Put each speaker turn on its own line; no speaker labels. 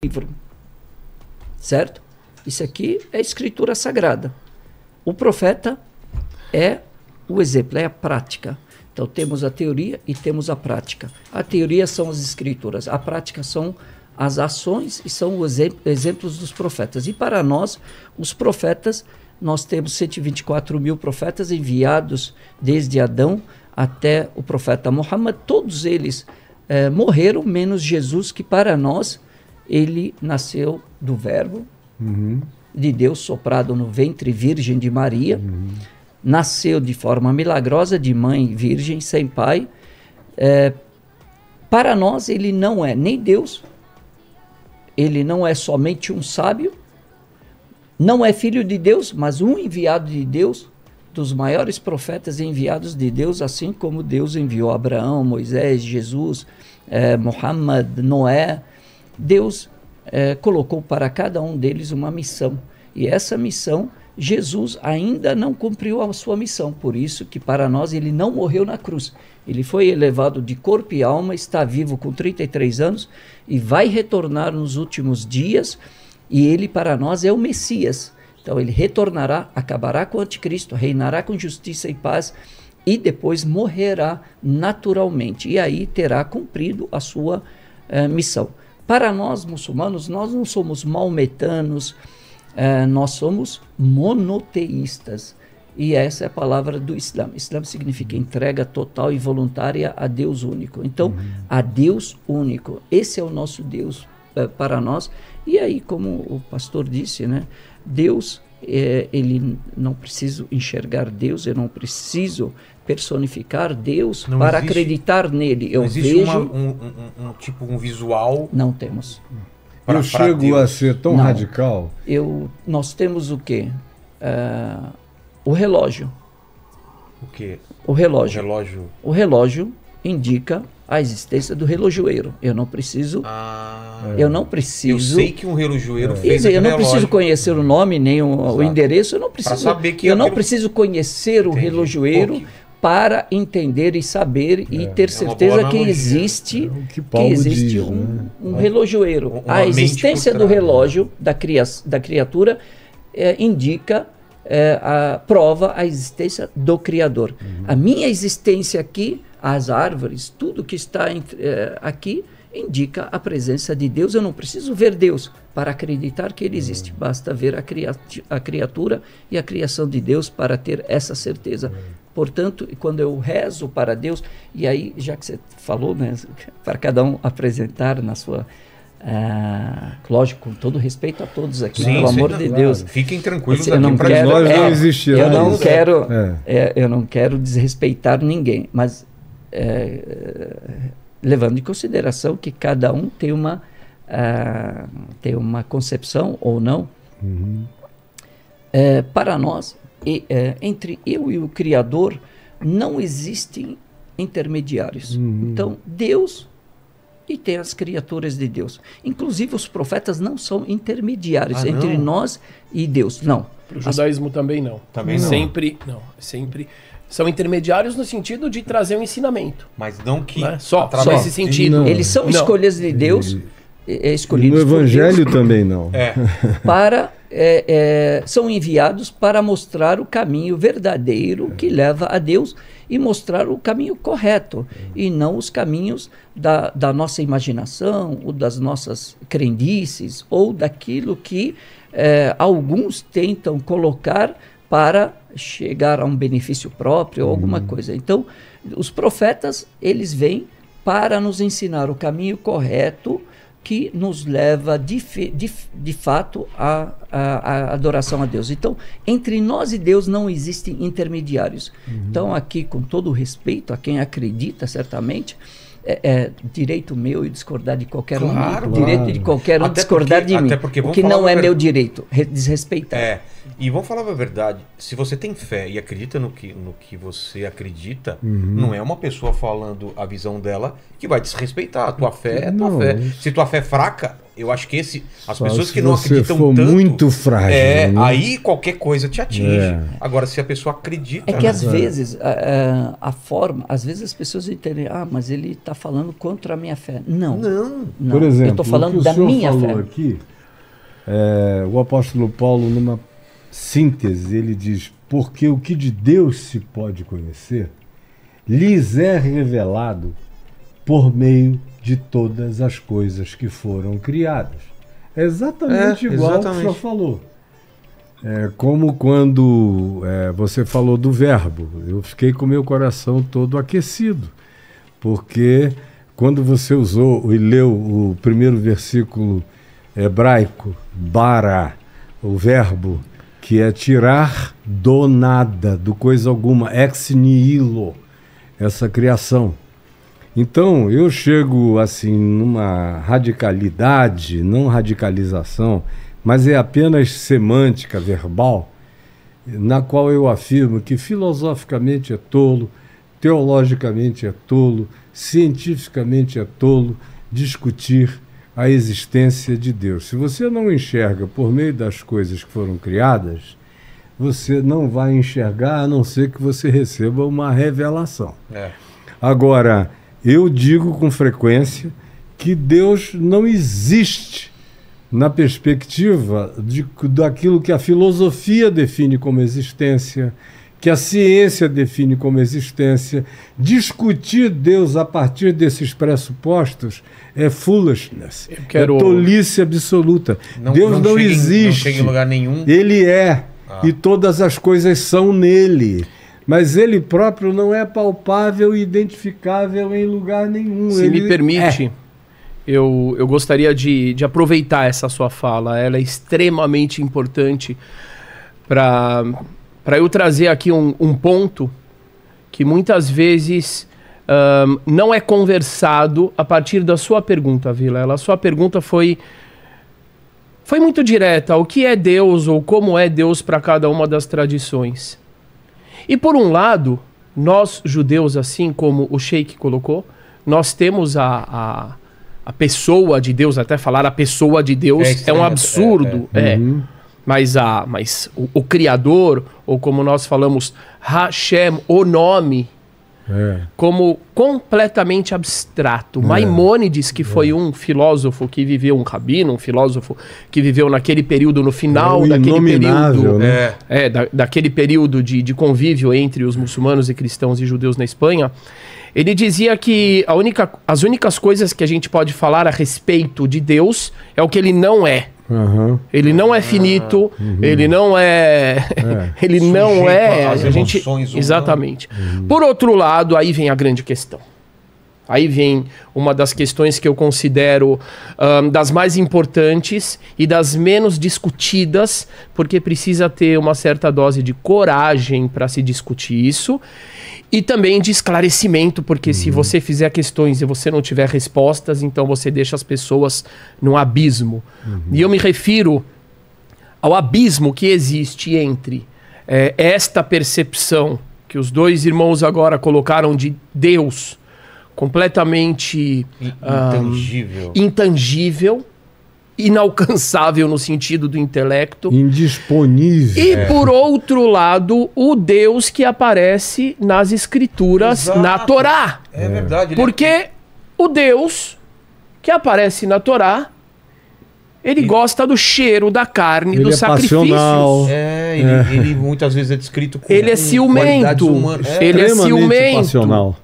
livro, certo? Isso aqui é escritura sagrada. O profeta é o exemplo, é a prática. Então temos a teoria e temos a prática. A teoria são as escrituras, a prática são as ações e são os exemplos dos profetas. E para nós, os profetas, nós temos 124 mil profetas enviados desde Adão até o profeta Muhammad. Todos eles morreram, menos Jesus, que para nós ele nasceu do verbo de Deus soprado no ventre virgem de Maria, nasceu de forma milagrosa de mãe virgem, sem pai. Para nós ele não é nem Deus, ele não é somente um sábio, não é filho de Deus, mas um enviado de Deus, dos maiores profetas enviados de Deus, assim como Deus enviou Abraão, Moisés, Jesus, Muhammad, Noé. Deus colocou para cada um deles uma missão. E essa missão, Jesus ainda não cumpriu a sua missão. Por isso que para nós ele não morreu na cruz. Ele foi elevado de corpo e alma, está vivo com 33 anos e vai retornar nos últimos dias. E ele para nós é o Messias. Então ele retornará, acabará com o anticristo, reinará com justiça e paz e depois morrerá naturalmente. E aí terá cumprido a sua missão. Para nós muçulmanos, nós não somos maometanos, nós somos monoteístas. E essa é a palavra do Islã. Islã significa entrega total e voluntária a Deus único. Então, a Deus único. Esse é o nosso Deus para nós. E aí, como o pastor disse, né? Deus, ele não preciso enxergar Deus, eu não preciso personificar Deus não para existe, acreditar nele. Eu
existe
vejo
um visual.
Não temos.
Eu chego Deus. A ser tão
não.
Radical.
Nós temos o quê? O relógio.
O quê?
O relógio. O relógio indica a existência do relojoeiro. Eu não preciso. Eu não preciso.
Eu sei que um relojoeiro fez
eu não preciso conhecer o nome nem o endereço. Eu não preciso.
Saber que
eu não preciso conhecer o relojoeiro para entender e saber e ter certeza que existe, um relojoeiro. A existência do relógio da criatura indica prova a existência do Criador. A minha existência aqui, as árvores, tudo que está aqui indica a presença de Deus. Eu não preciso ver Deus para acreditar que ele existe. Basta ver a criatura e a criação de Deus para ter essa certeza. Portanto, quando eu rezo para Deus, e aí, já que você falou, né, para cada um apresentar na sua... lógico, com todo respeito a todos aqui, pelo amor de Deus.
Fiquem tranquilos,
eu não quero,
nós não existirá
eu não quero desrespeitar ninguém, mas levando em consideração que cada um tem uma concepção ou não. Para nós, entre eu e o Criador não existem intermediários. Então, Deus e tem as criaturas de Deus. Inclusive, os profetas não são intermediários entre nós e Deus. Não.
Para o judaísmo também não.
Também não.
Sempre são intermediários no sentido de trazer um ensinamento.
Mas não que...
Só nesse sentido.
Eles são escolhas de Deus. Escolhidos
no Evangelho também não.
São enviados para mostrar o caminho verdadeiro que leva a Deus e mostrar o caminho correto e não os caminhos da nossa imaginação ou das nossas crendices ou daquilo que alguns tentam colocar para chegar a um benefício próprio ou alguma coisa. Então, os profetas, eles vêm para nos ensinar o caminho correto que nos leva de fato à adoração a Deus. Então, entre nós e Deus não existem intermediários. Então, aqui, com todo o respeito a quem acredita, certamente, é direito meu e discordar de qualquer um. Direito de qualquer um discordar de mim. O que não é meu direito, desrespeitar.
E vamos falar a verdade, se você tem fé e acredita no que você acredita, não é uma pessoa falando a visão dela que vai desrespeitar. A tua fé é tua fé. Se tua fé é fraca, Eu acho que as
Só
pessoas
se
que não
você
acreditam
for
tanto...
muito frágil, né?
Aí qualquer coisa te atinge.
É.
Agora, se a pessoa acredita...
É que às vezes, a forma... Às vezes as pessoas entendem, mas ele está falando contra a minha fé. Não.
Por exemplo,
eu estou falando
o que
da
o senhor
minha
falou
fé.
aqui, o apóstolo Paulo, numa síntese, ele diz, porque o que de Deus se pode conhecer, lhes é revelado por meio de todas as coisas que foram criadas. É exatamente igual ao que o senhor falou. É como quando você falou do verbo. Eu fiquei com meu coração todo aquecido, porque quando você usou e leu o primeiro versículo hebraico, bara, o verbo, que é tirar do nada, do coisa alguma, ex nihilo, essa criação. Então, eu chego assim numa radicalidade, não radicalização, mas é apenas semântica verbal, na qual eu afirmo que filosoficamente é tolo, teologicamente é tolo, cientificamente é tolo discutir a existência de Deus. Se você não enxerga por meio das coisas que foram criadas, você não vai enxergar, a não ser que você receba uma revelação. Agora, eu digo com frequência que Deus não existe na perspectiva daquilo que a filosofia define como existência, que a ciência define como existência. Discutir Deus a partir desses pressupostos é foolishness, é tolice absoluta. Deus não existe. Não
chega em lugar nenhum.
Ele é, e todas as coisas são nele. Mas ele próprio não é palpável e identificável em lugar nenhum.
Se me permite, eu gostaria de aproveitar essa sua fala. Ela é extremamente importante para eu trazer aqui um ponto que muitas vezes não é conversado a partir da sua pergunta, Vila. A sua pergunta foi muito direta. O que é Deus ou como é Deus para cada uma das tradições? E por um lado, nós judeus, assim como o Sheik colocou, nós temos a pessoa de Deus, até falar a pessoa de Deus é um absurdo. Mas o Criador, ou como nós falamos, Hashem, o nome, como completamente abstrato. Maimônides, que foi um filósofo que viveu, um rabino, um filósofo que viveu naquele período, no final daquele período,
né?
daquele período de convívio entre os muçulmanos e cristãos e judeus na Espanha, ele dizia que as únicas coisas que a gente pode falar a respeito de Deus é o que ele não é. Ele não é finito, ele não é. Ele não é.
As emoções humanas.
Exatamente. Por outro lado, aí vem a grande questão. Aí vem uma das questões que eu considero das mais importantes e das menos discutidas, porque precisa ter uma certa dose de coragem para se discutir isso. E também de esclarecimento, porque se você fizer questões e você não tiver respostas, então você deixa as pessoas num abismo. E eu me refiro ao abismo que existe entre esta percepção que os dois irmãos agora colocaram de Deus completamente intangível, inalcançável no sentido do intelecto.
Indisponível.
E por outro lado, o Deus que aparece nas escrituras, na Torá.
É verdade.
Porque o Deus que aparece na Torá, ele gosta do cheiro da carne, dos sacrifícios.
Passional.
Ele muitas vezes é descrito com
ele é ciumento.
Ele é ciumento.